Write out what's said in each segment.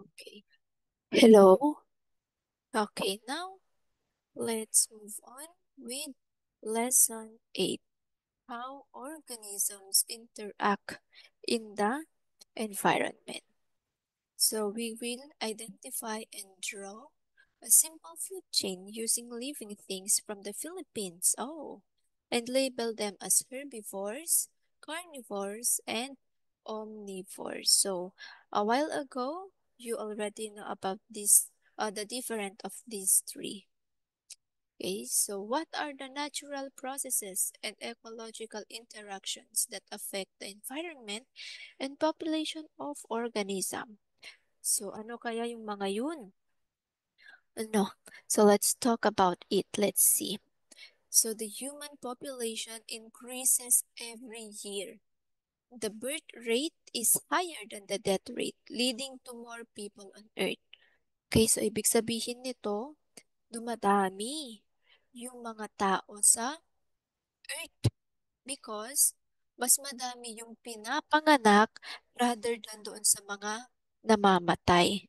Okay. Hello. Okay, now let's move on with lesson 8. How organisms interact in the environment. So we will identify and draw a simple food chain using living things from the Philippines. Oh, and label them as herbivores, carnivores, and omnivores. So a while ago, you already know about the different of these three. Okay, so what are the natural processes and ecological interactions that affect the environment and population of organism? So, ano kaya yung mga yun? Ano? So, let's talk about it. Let's see. So, the human population increases every year. The birth rate is higher than the death rate, leading to more people on Earth. Okay, so ibig sabihin nito, dumadami yung mga tao sa Earth because mas madami yung pinapanganak rather than doon sa mga namamatay.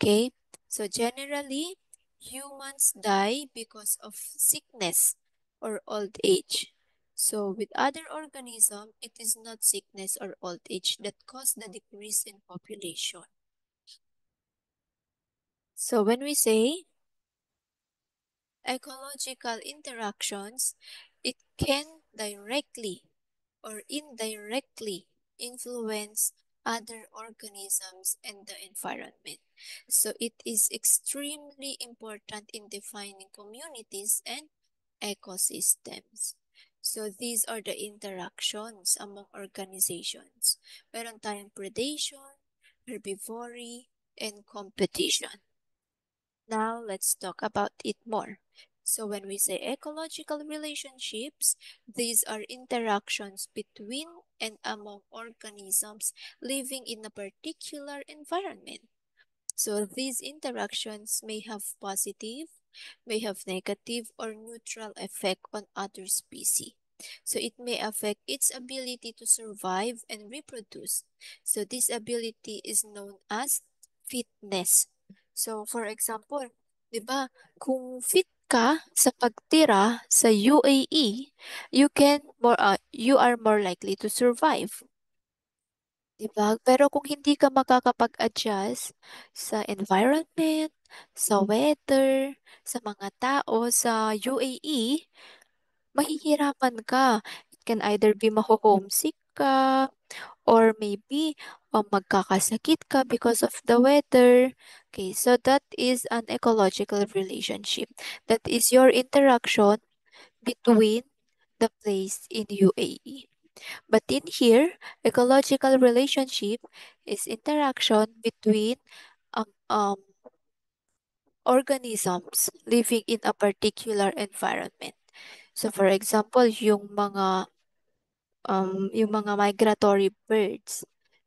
Okay? So generally, humans die because of sickness or old age. So with other organisms, it is not sickness or old age that cause the decrease in population. So when we say ecological interactions, it can directly or indirectly influence other organisms and the environment. So it is extremely important in defining communities and ecosystems. So these are the interactions among organizations. Meron tayong predation, herbivory, and competition. Now let's talk about it more. So when we say ecological relationships, these are interactions between and among organisms living in a particular environment. So these interactions may have positive, may have negative or neutral effect on other species. So it may affect its ability to survive and reproduce. So this ability is known as fitness. So for example, 'di ba, kung fit ka sa pagtira sa UAE, you are more likely to survive. 'Di ba? Pero kung hindi ka makakapag-adjust sa environment, sa weather, sa mga tao sa UAE, mahihirapan ka. It can either be maho-homesick ka or maybe magkakasakit ka because of the weather. Okay, so that is an ecological relationship. That is your interaction between the place in UAE. But in here, ecological relationship is interaction between um, um, organisms living in a particular environment. So for example, yung mga migratory birds,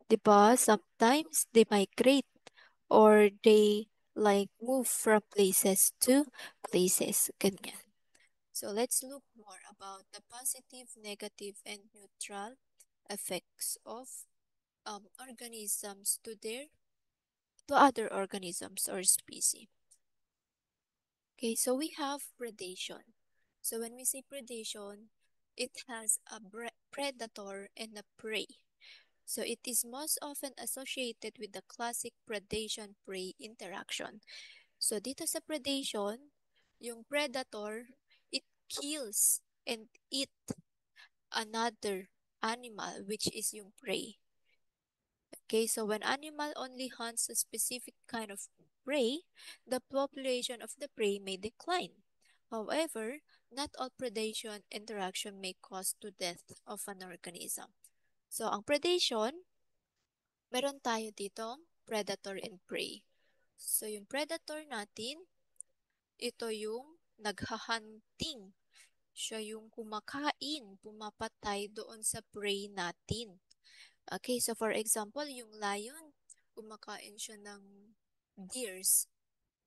'di ba? Sometimes they migrate or they like move from places to places, ganyan. So let's look more about the positive, negative, and neutral effects of organisms to other organisms or species. Okay, so we have predation. So when we say predation, it has a predator and a prey. So it is most often associated with the classic predation-prey interaction. So dito sa predation, yung predator, it kills and eat another animal, which is yung prey. Okay, so when animal only hunts a specific kind of prey, the population of the prey may decline. However, not all predation interaction may cause to death of an organism. So, ang predation, meron tayo dito, predator and prey. So, yung predator natin, ito yung naghahunting. Siya yung kumakain, pumapatay doon sa prey natin. Okay, so for example, yung lion, kumakain siya ng deers,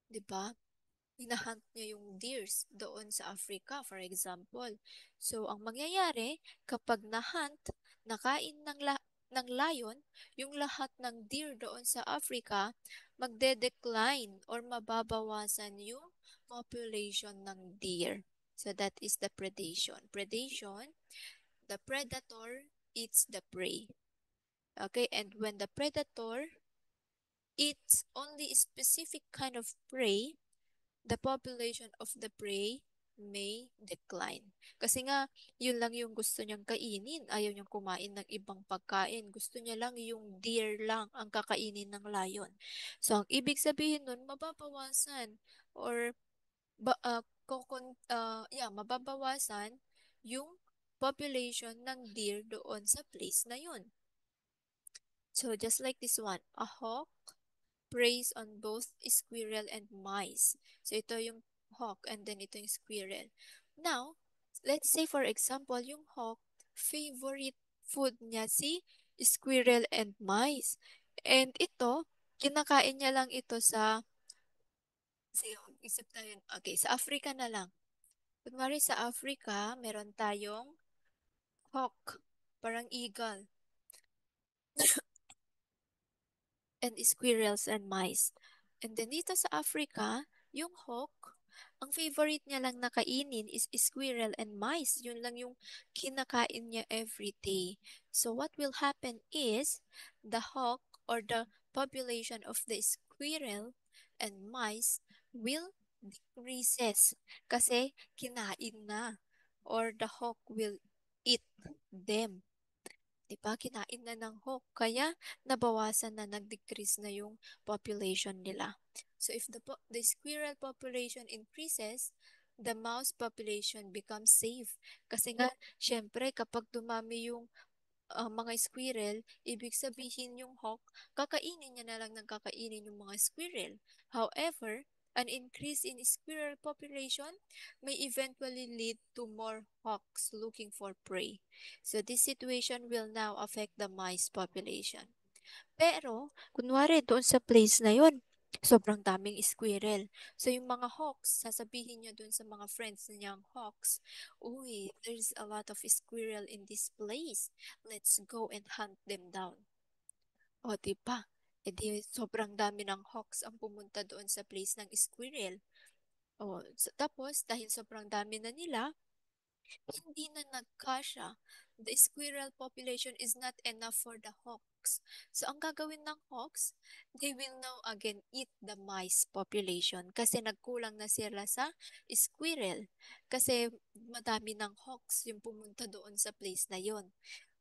'di ba? Hinahunt niya yung deers doon sa Africa, for example. So, ang mangyayari, kapag nahunt, nakain ng ng lion, yung lahat ng deer doon sa Africa, magde-decline or mababawasan yung population ng deer. So that is the predation. Predation, the predator eats the prey. Okay, and when the predator eats only a specific kind of prey, the population of the prey may decline. Kasi nga, yun lang yung gusto niyang kainin. Ayaw niyang kumain ng ibang pagkain. Gusto niya lang yung deer lang ang kakainin ng lion. So, ang ibig sabihin nun, mababawasan or mababawasan yung population ng deer doon sa place na yun. So, just like this one, a hawk preys on both squirrel and mice. So, ito yung hawk and then ito yung squirrel. Now, let's say for example, yung hawk, favorite food niya si squirrel and mice. And ito, kinakain niya lang ito sa, sige, isip tayo, okay, sa Africa na lang. Kunwari sa Africa, meron tayong hawk, parang eagle. And squirrels and mice. And then dito sa Africa, yung hawk, ang favorite niya lang na kainin is squirrel and mice. Yun lang yung kinakain niya every day. So what will happen is the hawk or the population of the squirrel and mice will decreases kasi kinain na or the hawk will eat them. Diba? Kinain na ng hawk. Kaya nabawasan na, nag-decrease na yung population nila. So if the squirrel population increases, the mouse population becomes safe. Kasi nga, syempre, kapag dumami yung mga squirrel, ibig sabihin yung hawk, kakainin niya na lang ng kakainin yung mga squirrel. However, an increase in squirrel population may eventually lead to more hawks looking for prey. So this situation will now affect the mice population. Pero, kunwari doon sa place na yun, sobrang daming squirrel. So, yung mga hawks, sasabihin niya doon sa mga friends niyang hawks, uy, there's a lot of squirrel in this place. Let's go and hunt them down. O, diba? E di, sobrang dami ng hawks ang pumunta doon sa place ng squirrel. O, tapos, dahil sobrang dami na nila, hindi na nagkasya. The squirrel population is not enough for the hawks. So, ang gagawin ng hawks, they will now again eat the mice population kasi nagkulang na sila sa squirrel. Kasi madami ng hawks yung pumunta doon sa place na yon.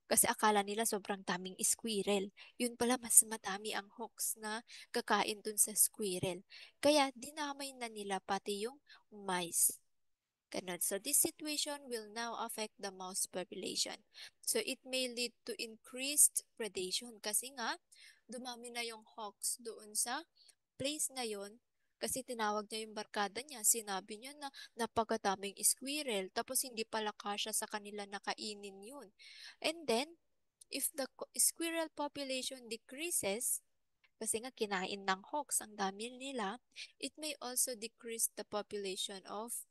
Kasi akala nila sobrang daming squirrel. Yun pala mas madami ang hawks na kakain dun sa squirrel. Kaya dinamay na nila pati yung mice. Ganon. So this situation will now affect the mouse population. So it may lead to increased predation kasi nga dumami na yung hawks doon sa place na yon kasi tinawag niya yung barkada niya. Sinabi niya na napakadaming squirrel tapos hindi pala kasya sa kanila nakainin yun. And then, if the squirrel population decreases, kasi nga kinain ng hawks, ang dami nila, it may also decrease the population of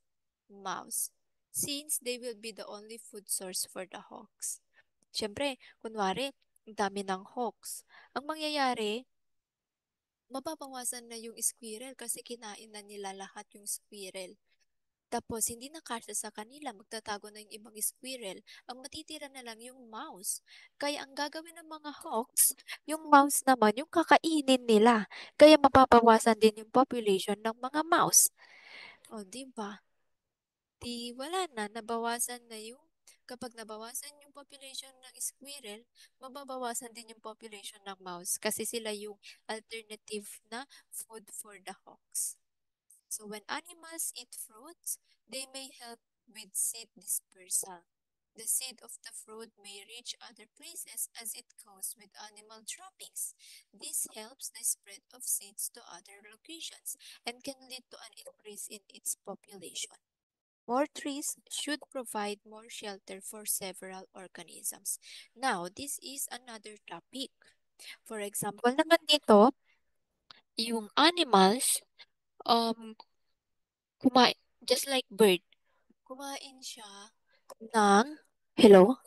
mouse since they will be the only food source for the hawks. Siyempre, kunwari, ang dami ng hawks. Ang mangyayari, mababawasan na yung squirrel kasi kinain na nila lahat yung squirrel. Tapos, hindi na kasya sa kanila, magtatago na yung ibang squirrel. Ang matitira na lang yung mouse. Kaya ang gagawin ng mga hawks, yung mouse naman, yung kakainin nila. Kaya mababawasan din yung population ng mga mouse. O, di ba? Di wala na, nabawasan na yung, kapag nabawasan yung population ng squirrel, mababawasan din yung population ng mouse kasi sila yung alternative na food for the hawks. So when animals eat fruits, they may help with seed dispersal. The seed of the fruit may reach other places as it goes with animal droppings. This helps the spread of seeds to other locations and can lead to an increase in its population. More trees should provide more shelter for several organisms. Now, this is another topic. For example, naman dito, yung animals, um, kumain, just like bird, kumain siya ng, hello?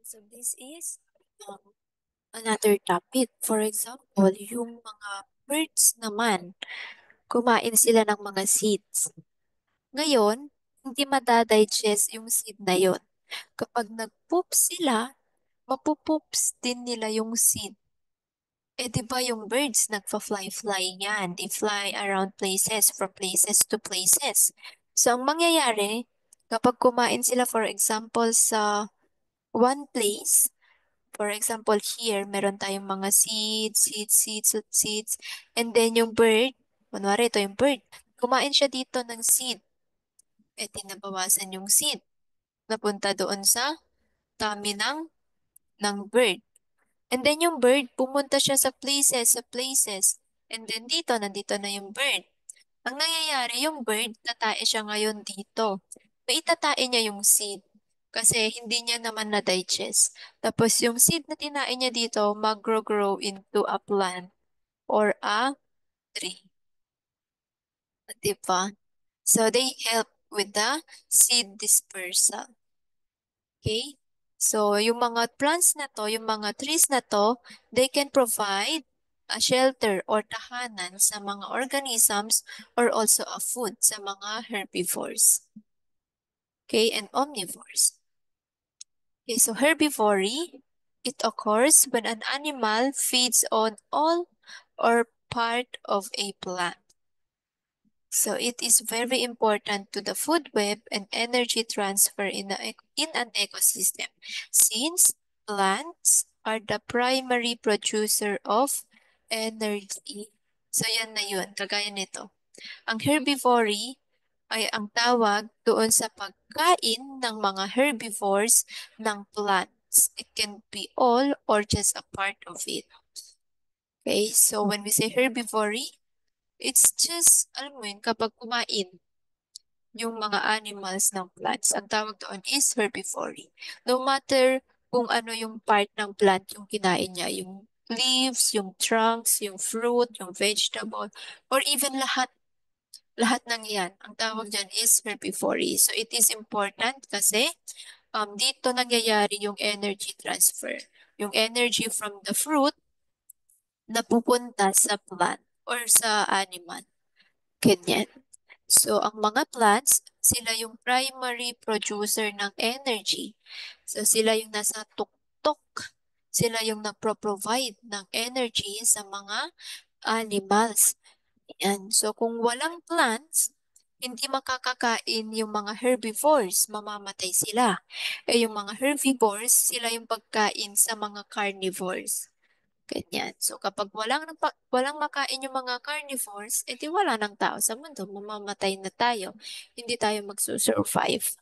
So this is another topic. For example, yung mga birds naman, kumain sila ng mga seeds. Ngayon, hindi madadigest yung seed na yon. Kapag nag-poop sila, mapupoops din nila yung seed. Eh, di ba yung birds nagfa-fly-fly yan? They fly around places, from places to places. So, ang mangyayari, kapag kumain sila, for example, sa one place, for example, here, meron tayong mga seeds, and then yung bird, kunwari ito yung bird, kumain siya dito ng seed, eh, tinabawasan yung seed, napunta doon sa tummy ng bird. And then yung bird, pumunta siya sa places. And then dito, nandito na yung bird. Ang nangyayari, yung bird, tatae siya ngayon dito. May itatae niya yung seed. Kasi hindi niya naman na-digest. Tapos yung seed na tinae niya dito, mag-grow into a plant or a tree. Diba? So they help with the seed dispersal. Okay? So, yung mga plants na to, yung mga trees na to, they can provide a shelter or tahanan sa mga organisms or also a food sa mga herbivores. Okay, and omnivores. Okay, so herbivory, it occurs when an animal feeds on all or part of a plant. So it is very important to the food web and energy transfer in an ecosystem, since plants are the primary producer of energy. So yan na yun, kagaya nito. Ang herbivory ay ang tawag doon sa pagkain ng mga herbivores ng plants. It can be all or just a part of it. Okay, so when we say herbivory, it's just, alam mo yun, kapag kumain yung mga animals ng plants, ang tawag doon is herbivory. No matter kung ano yung part ng plant yung kinain niya, yung leaves, yung trunks, yung fruit, yung vegetable, or even lahat ng yan, ang tawag dyan is herbivory. So it is important kasi dito nangyayari yung energy transfer. Yung energy from the fruit na pupunta sa plant or sa animal. Ganyan. So, ang mga plants, sila yung primary producer ng energy. So, sila yung nasa tuktok. Sila yung nagpro-provide ng energy sa mga animals. Yan. So, kung walang plants, hindi makakakain yung mga herbivores, mamamatay sila. Eh, yung mga herbivores, sila yung pagkain sa mga carnivores. Ganyan. So, kapag walang makain yung mga carnivores, edi wala ng tao sa mundo. Mamamatay na tayo. Hindi tayo magsusurvive.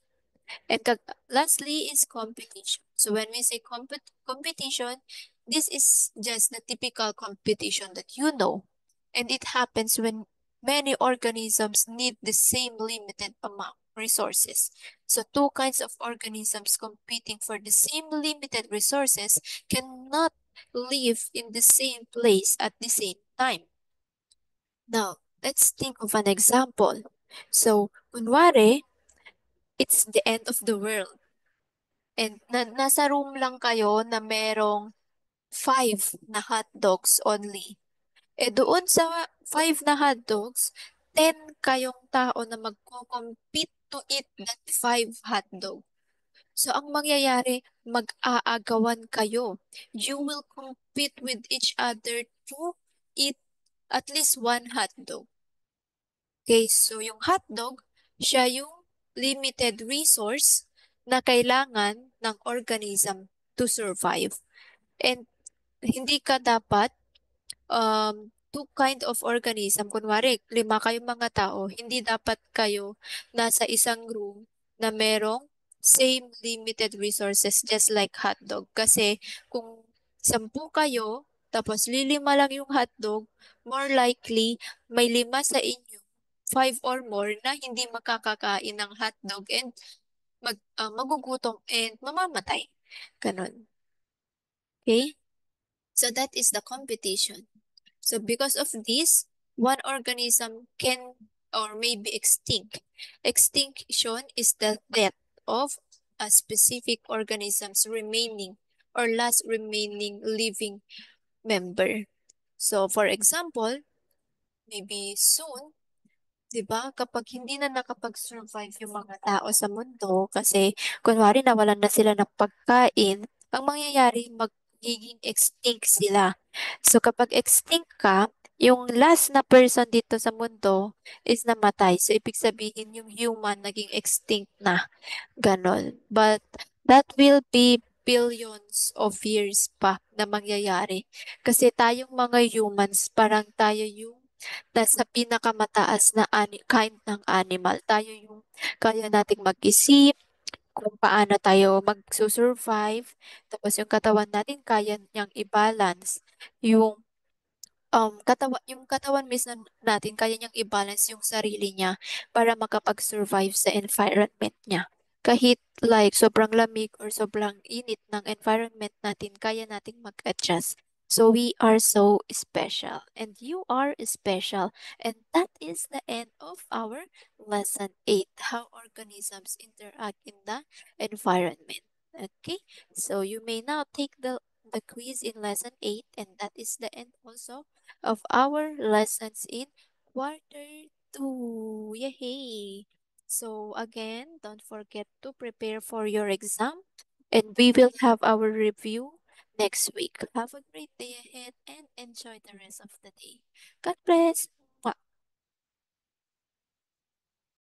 And lastly is competition. So, when we say competition, this is just the typical competition that you know. And it happens when many organisms need the same limited amount resources. So two kinds of organisms competing for the same limited resources cannot live in the same place at the same time. Now, let's think of an example. So, kunwari, it's the end of the world. And nasa room lang kayo na merong 5 na hot dogs only. Eh doon sa 5 na hotdogs, 10 kayong tao na magko-compete to eat that 5 hotdog. So ang mangyayari, mag-aagawan kayo. You will compete with each other to eat at least 1 hotdog. Okay, so yung hotdog, siya yung limited resource na kailangan ng organism to survive. And hindi ka dapat two kind of organism. Kunwari, 5 kayong mga tao, hindi dapat kayo nasa isang room na merong same limited resources just like hotdog. Kasi kung 10 kayo, tapos lilima lang yung hotdog, more likely may 5 sa inyo, 5 or more na hindi makakakain ng hotdog and magugutom and mamamatay. Ganon. Okay? So that is the competition. So because of this, one organism can or may be extinct. Extinction is the death of a specific organism's remaining or last remaining living member. So, for example, maybe soon, 'di ba, kapag hindi na nakapag-survive yung mga tao sa mundo kasi kunwari nawalan na sila ng pagkain, ang mangyayari magiging extinct sila. So kapag extinct ka, yung last na person dito sa mundo is namatay. So ibig sabihin yung human naging extinct na. Ganon. But that will be billions of years pa na mangyayari. Kasi tayong mga humans, parang tayo yung nasa pinakamataas na kind ng animal. Tayo yung kaya nating mag-isip, kung paano tayo mag-survive. Tapos yung katawan natin kaya niyang i-balance yung yung katawan mismo natin kaya niyang i-balance yung sarili niya para makapag-survive sa environment niya. Kahit like sobrang lamig or sobrang init ng environment natin, kaya nating mag-adjust. So we are so special and you are special. And that is the end of our lesson 8, how organisms interact in the environment. Okay, so you may now take the quiz in lesson 8, and that is the end also of our lessons in quarter 2. Yay! So again, don't forget to prepare for your exam and we will have our review next week. Have a great day ahead and enjoy the rest of the day. God bless.